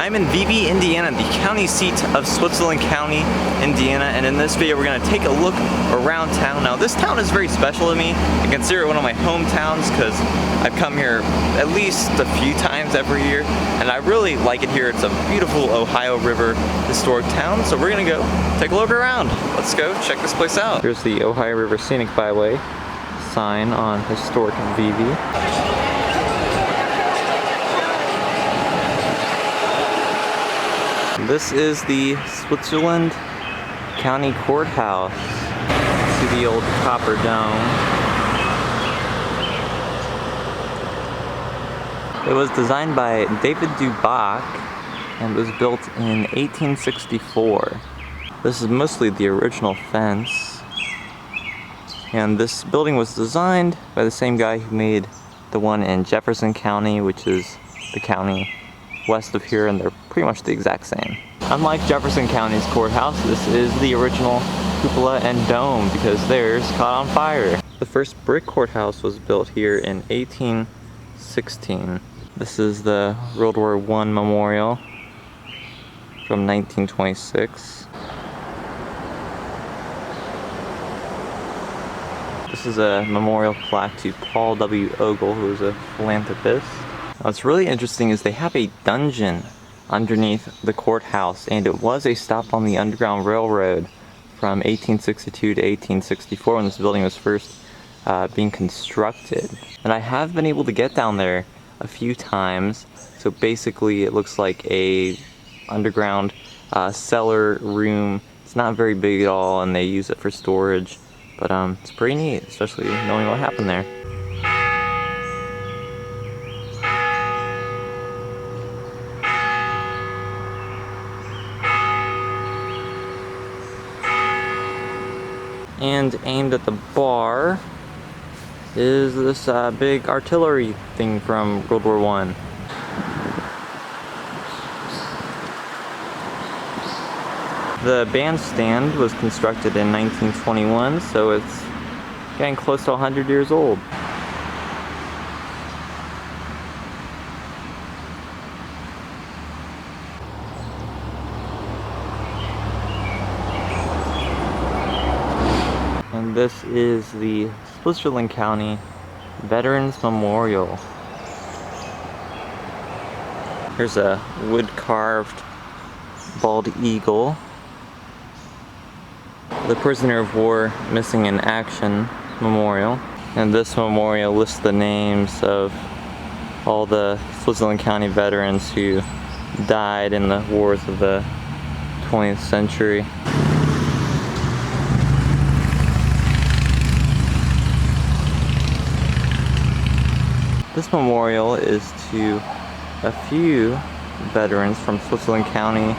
I'm in Vevay, Indiana, the county seat of Switzerland County, Indiana, and in this video we're going to take a look around town. Now this town is very special to me. I consider it one of my hometowns because I've come here at least a few times every year, and I really like it here. It's a beautiful Ohio River historic town, so we're going to go take a look around. Let's go check this place out. Here's the Ohio River Scenic Byway sign on historic Vevay. This is the Switzerland County Courthouse. See the old copper dome. It was designed by David Dubach and was built in 1864. This is mostly the original fence. And this building was designed by the same guy who made the one in Jefferson County, which is the county west of here, and they're pretty much the exact same. Unlike Jefferson County's courthouse, this is the original cupola and dome because theirs caught on fire. The first brick courthouse was built here in 1816. This is the World War I memorial from 1926. This is a memorial plaque to Paul W. Ogle, who was a philanthropist. What's really interesting is they have a dungeon underneath the courthouse, and it was a stop on the Underground Railroad from 1862 to 1864 when this building was first being constructed. And I have been able to get down there a few times. So basically it looks like a underground cellar room. It's not very big at all, and they use it for storage, but it's pretty neat, especially knowing what happened there. And aimed at the bar is this big artillery thing from World War I. The bandstand was constructed in 1921, so it's getting close to 100 years old. And this is the Switzerland County Veterans Memorial. Here's a wood-carved bald eagle. The Prisoner of War Missing in Action Memorial. And this memorial lists the names of all the Switzerland County veterans who died in the wars of the 20th century. This memorial is to a few veterans from Switzerland County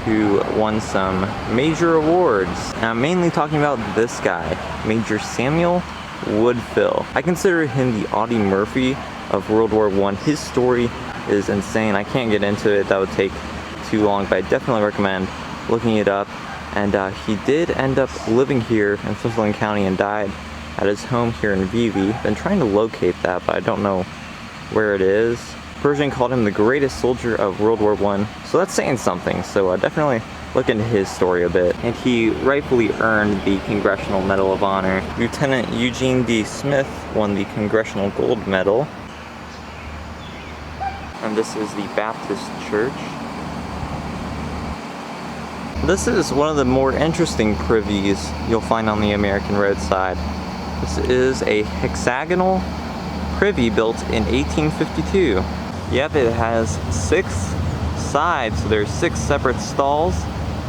who won some major awards. And I'm mainly talking about this guy, Major Samuel Woodfill. I consider him the Audie Murphy of World War I. His story is insane. I can't get into it, that would take too long, but I definitely recommend looking it up. And he did end up living here in Switzerland County and died at his home here in Vevay. Been trying to locate that, but I don't know where it is. Pershing called him the greatest soldier of World War I, so that's saying something. So definitely look into his story a bit. And he rightfully earned the Congressional Medal of Honor. Lieutenant Eugene D. Smith won the Congressional Gold Medal. And this is the Baptist Church. This is one of the more interesting privies you'll find on the American roadside. This is a hexagonal privy built in 1852. Yep, it has 6 sides, so there's 6 separate stalls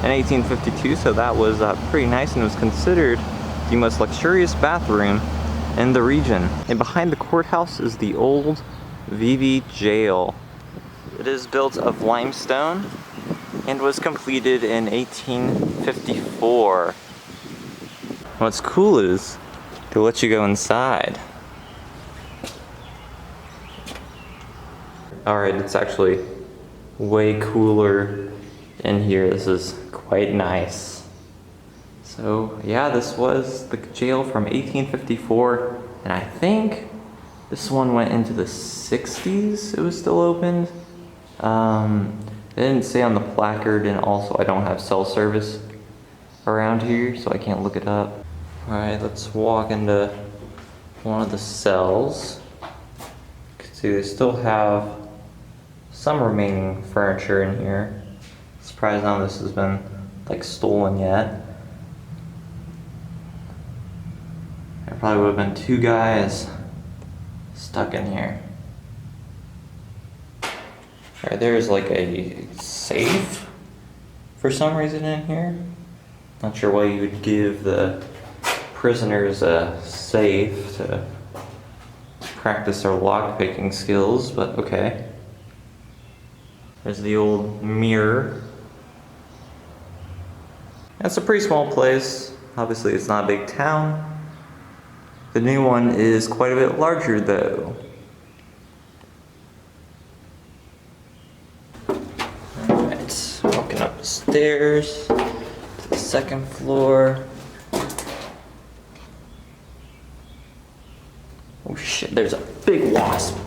in 1852, so that was pretty nice, and was considered the most luxurious bathroom in the region. And behind the courthouse is the old Vevay jail. It is built of limestone and was completed in 1854. What's cool is they'll let you go inside. Alright, it's actually way cooler in here. This is quite nice. So yeah, this was the jail from 1854, and I think this one went into the 60s. It was still opened. It didn't say on the placard, and also I don't have cell service around here, so I can't look it up. Alright, let's walk into one of the cells. You can see they still have some remaining furniture in here. Surprised none of this has been like stolen yet. There probably would have been 2 guys stuck in here. Alright, there's like a safe for some reason in here. Not sure why you would give the prisoners a safe to practice their lockpicking skills, but okay. There's the old mirror. It's a pretty small place. Obviously, it's not a big town. The new one is quite a bit larger, though. Alright, walking up the stairs to the 2nd floor. Oh shit, there's a big wasp.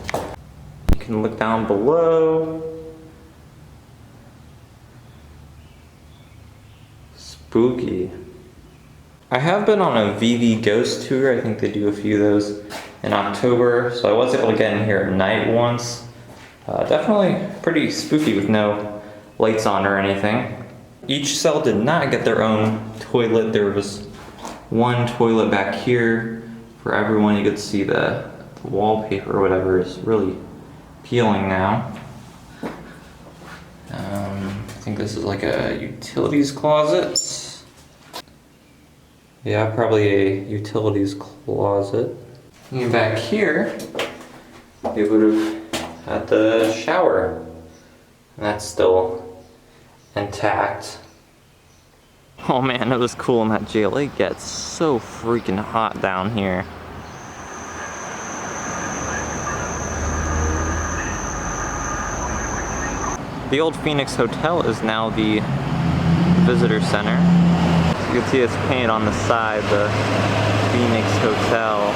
You can look down below. Spooky. I have been on a Vevay ghost tour. I think they do a few of those in October. So I was able to get in here at night once. Definitely pretty spooky with no lights on or anything. Each cell did not get their own toilet. There was one toilet back here for everyone. You could see the wallpaper or whatever is really peeling now. I think this is like a utilities closet. Yeah, probably a utilities closet. And back here, they would have had the shower. And that's still intact. Oh man, it was cool in that jail. It gets so freaking hot down here. The old Phoenix Hotel is now the visitor center. So you can see it's painted on the side, the Phoenix Hotel.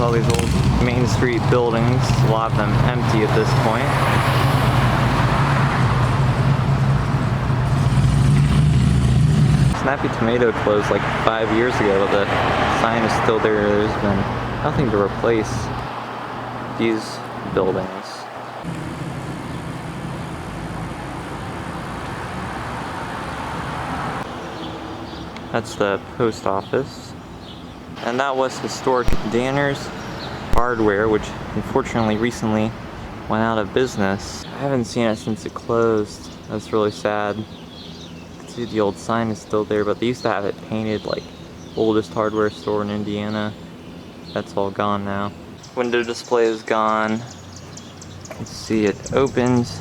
All these old Main Street buildings, a lot of them empty at this point. Snappy Tomato closed like 5 years ago, but the sign is still there. There's been nothing to replace these buildings. That's the post office. And that was historic Danner's Hardware, which unfortunately recently went out of business. I haven't seen it since it closed. That's really sad. See, the old sign is still there, but they used to have it painted like oldest hardware store in Indiana. That's all gone now. Window display is gone. Let's see, it opened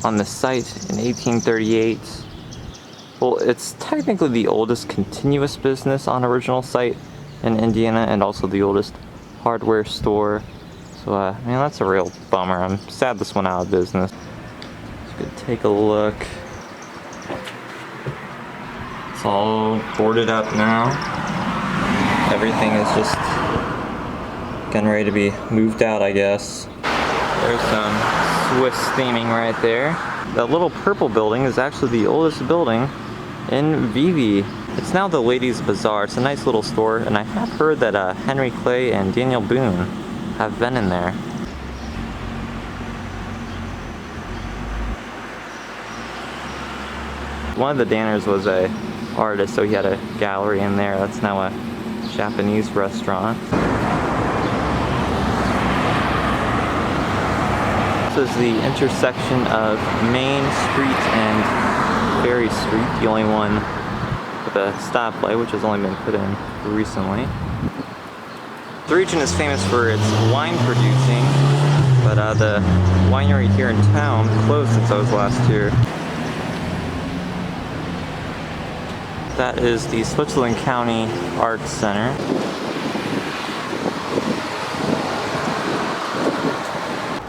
on the site in 1838. Well, it's technically the oldest continuous business on original site in Indiana, and also the oldest hardware store. So, man, that's a real bummer. I'm sad this went out of business. Let's go take a look. It's all boarded up now. Everything is just getting ready to be moved out, I guess. There's some Swiss theming right there. That little purple building is actually the oldest building in Vevay. It's now the Ladies' Bazaar. It's a nice little store, and I have heard that Henry Clay and Daniel Boone have been in there. One of the Danners was a artist, so he had a gallery in there. That's now a Japanese restaurant. This is the intersection of Main Street and Ferry Street, the only one with a stoplight, which has only been put in recently. The region is famous for its wine producing, but the winery here in town closed since I was last here. That is the Switzerland County Arts Center.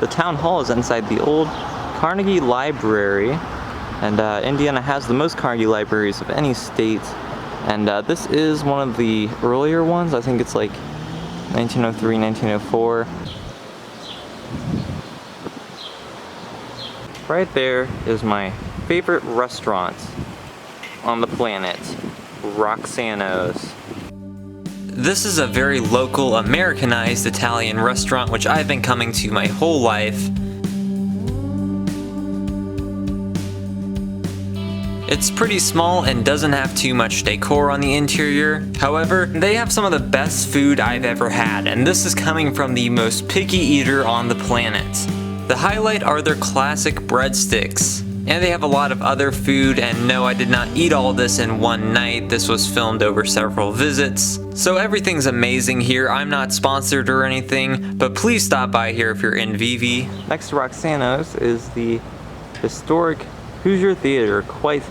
The town hall is inside the Old Carnegie Library, and Indiana has the most Carnegie libraries of any state, and this is one of the earlier ones. I think it's like 1903, 1904. Right there is my favorite restaurant on the planet, Roxano's. This is a very local, Americanized Italian restaurant which I've been coming to my whole life. It's pretty small and doesn't have too much decor on the interior. However, they have some of the best food I've ever had, and this is coming from the most picky eater on the planet. The highlight are their classic breadsticks. And they have a lot of other food, and no, I did not eat all this in one night. This was filmed over several visits. So everything's amazing here. I'm not sponsored or anything, but please stop by here if you're in Vevay. Next to Roxano's is the historic Hoosier Theater, quite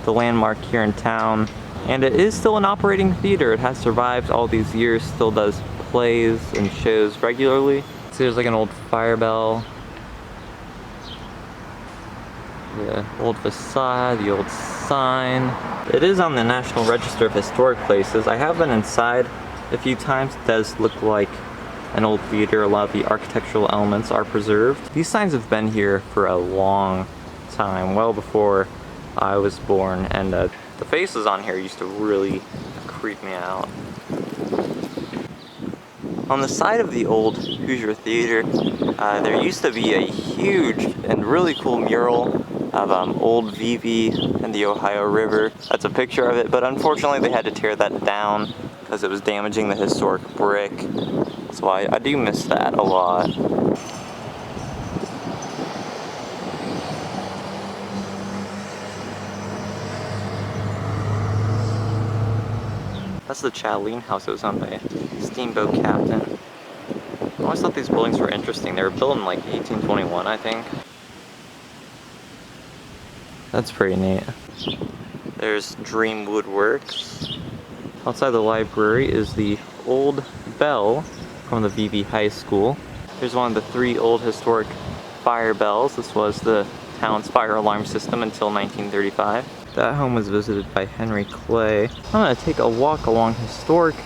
the landmark here in town. And it is still an operating theater. It has survived all these years, still does plays and shows regularly. So there's like an old fire bell. The old facade, the old sign. It is on the National Register of Historic Places. I have been inside a few times. It does look like an old theater. A lot of the architectural elements are preserved. These signs have been here for a long time, well before I was born, and the faces on here used to really creep me out. On the side of the old Hoosier Theater, there used to be a huge and really cool mural of old Vevay and the Ohio River. That's a picture of it, but unfortunately they had to tear that down because it was damaging the historic brick. So I do miss that a lot. That's the Chatelaine House. It was owned by a steamboat captain. I always thought these buildings were interesting. They were built in like 1821, I think. That's pretty neat. There's Dream Woodworks. Outside the library is the old bell from the Vevay High School. Here's one of the 3 old historic fire bells. This was the town's fire alarm system until 1935. That home was visited by Henry Clay. I'm gonna take a walk along historic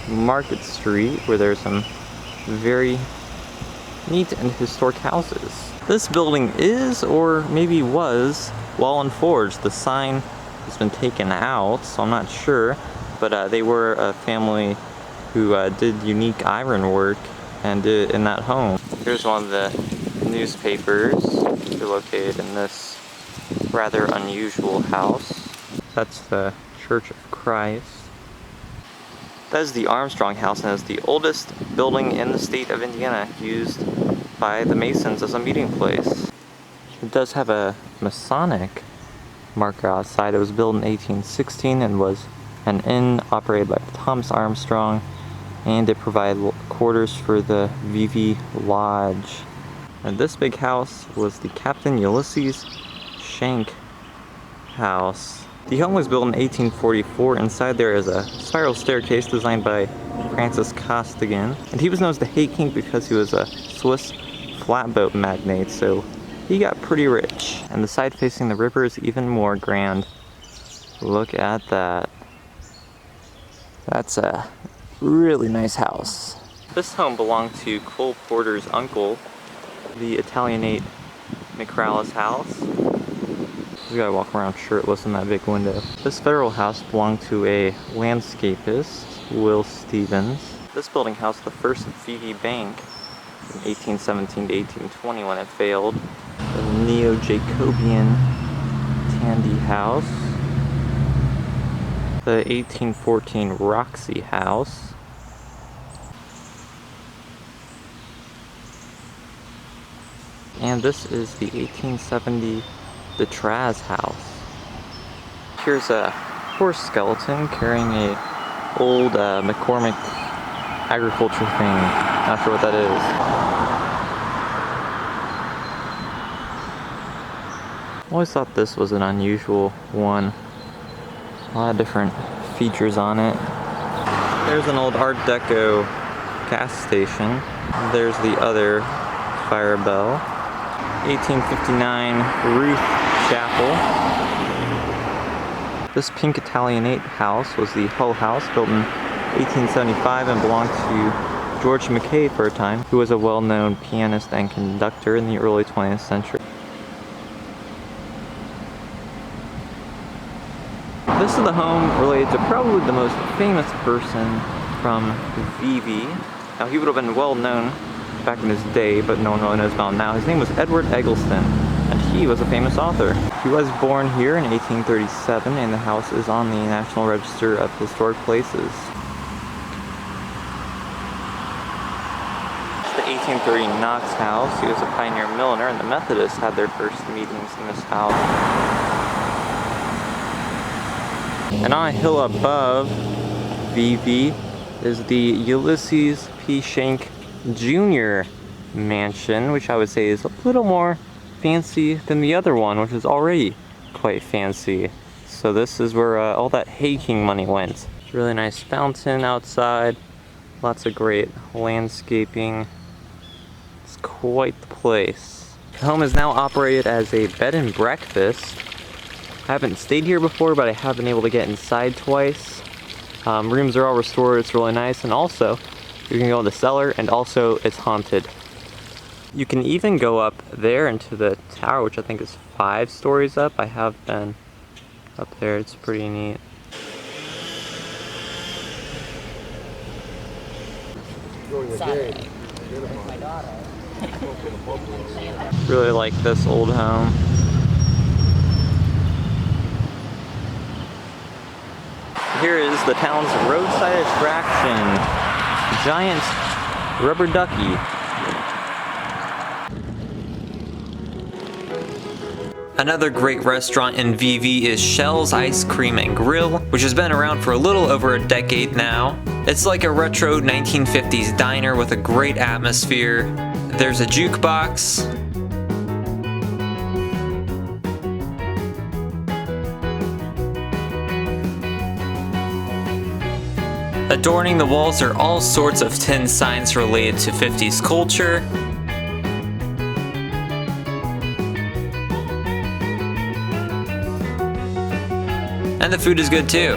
Market Street where there's some very neat and historic houses. This building is, or maybe was, Wall & Forge. The sign has been taken out, so I'm not sure, but they were a family who did unique ironwork and did it in that home. Here's one of the newspapers. They're located in this rather unusual house. That's the Church of Christ. That is the Armstrong House, and is the oldest building in the state of Indiana, used by the Masons as a meeting place. It does have a Masonic marker outside. It was built in 1816 and was an inn operated by Thomas Armstrong, and it provided quarters for the Vevay Lodge. And this big house was the Captain Ulysses Shank house. The home was built in 1844. Inside there is a spiral staircase designed by Francis Costigan, and he was known as the Hay King because he was a Swiss flatboat magnate, so he got pretty rich. And the side facing the river is even more grand. Look at that. That's a really nice house. This home belonged to Cole Porter's uncle, the Italianate McRallis house. You gotta walk around shirtless in that big window. This federal house belonged to a landscapist, Will Stevens. This building housed the first Vevay Bank from 1817 to 1820 when it failed. The Neo-Jacobean Tandy House. The 1814 Roxy House. And this is the 1870 the Traz House. Here's a horse skeleton carrying a old McCormick agriculture thing. Not sure what that is. I always thought this was an unusual one. A lot of different features on it. There's an old Art Deco gas station. There's the other fire bell. 1859 Ruth Chapel. This pink Italianate house was the Hull House, built in 1875 and belonged to George Mackay for a time, who was a well-known pianist and conductor in the early 20th century. This is the home related to probably the most famous person from Vevay. Now, he would have been well known back in his day, but no one really knows about him now. His name was Edward Eggleston, and he was a famous author. He was born here in 1837, and the house is on the National Register of Historic Places. The 1830 Knox house. He was a pioneer milliner, and the Methodists had their first meetings in this house. And on a hill above Vevay is the Ulysses P. Shank Jr. mansion, which I would say is a little more fancy than the other one, which is already quite fancy. So this is where all that hayking money went. Really nice fountain outside, lots of great landscaping. It's quite the place. The home is now operated as a bed and breakfast. I haven't stayed here before, but I have been able to get inside twice. Rooms are all restored, it's really nice, and also you can go in the cellar, and also it's haunted. You can even go up there into the tower, which I think is 5 stories up. I have been up there, it's pretty neat. Saturday with my daughter. Really like this old home. Here is the town's roadside attraction, giant rubber ducky. Another great restaurant in Vevay is Shell's Ice Cream and Grill, which has been around for a little over a decade now. It's like a retro 1950s diner with a great atmosphere. There's a jukebox. Adorning the walls are all sorts of tin signs related to 50s culture. And the food is good too.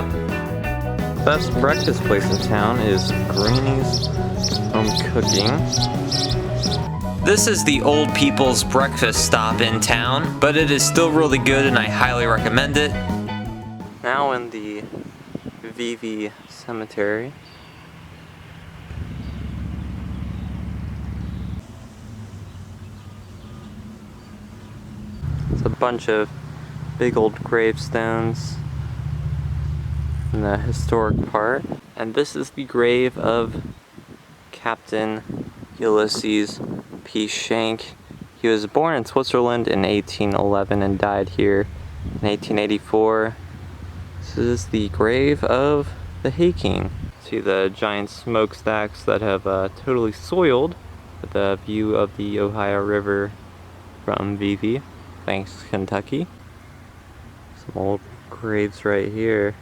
Best breakfast place in town is Granny's Home Cooking. This is the old people's breakfast stop in town, but it is still really good and I highly recommend it. Now in the Vevay Cemetery. It's a bunch of big old gravestones in the historic part. And this is the grave of Captain Ulysses P. Shank. He was born in Switzerland in 1811 and died here in 1884. This is the grave of the Hay King. See the giant smokestacks that have totally soiled with the view of the Ohio River from Vevay, thanks Kentucky. Some old graves right here.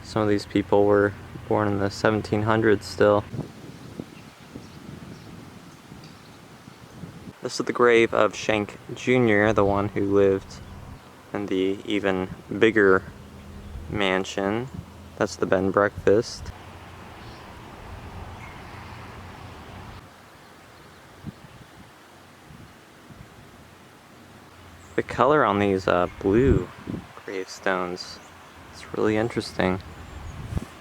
Some of these people were born in the 1700s still. This is the grave of Shank Jr., the one who lived in the even bigger mansion. That's the bed and breakfast. The color on these blue gravestones is really interesting.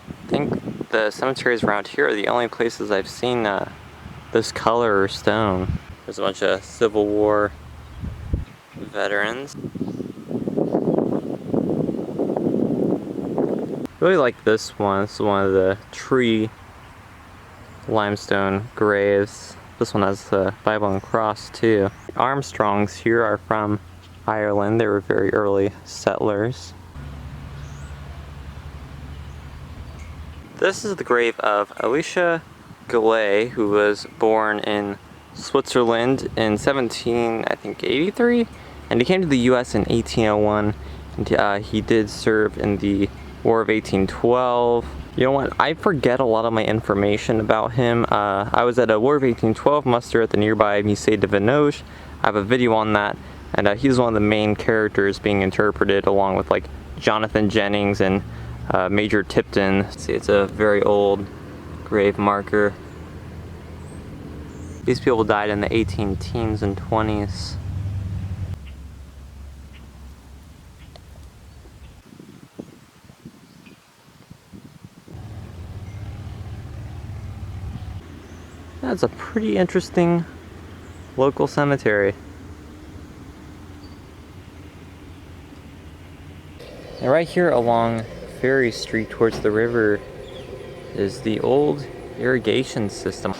I think the cemeteries around here are the only places I've seen this color or stone. There's a bunch of Civil War veterans. Really like this one. This is one of the tree limestone graves. This one has the Bible and cross too. Armstrongs here are from Ireland. They were very early settlers. This is the grave of Alicia Goulet, who was born in Switzerland in 83, and he came to the U.S. in 1801, and he did serve in the War of 1812. You know what? I forget a lot of my information about him. I was at a War of 1812 muster at the nearby Musée de Venoge. I have a video on that, and he's one of the main characters being interpreted, along with like Jonathan Jennings and Major Tipton. See, it's a very old grave marker. These people died in the 18-teens and 20s. That's a pretty interesting local cemetery. And right here along Ferry Street towards the river is the old irrigation system.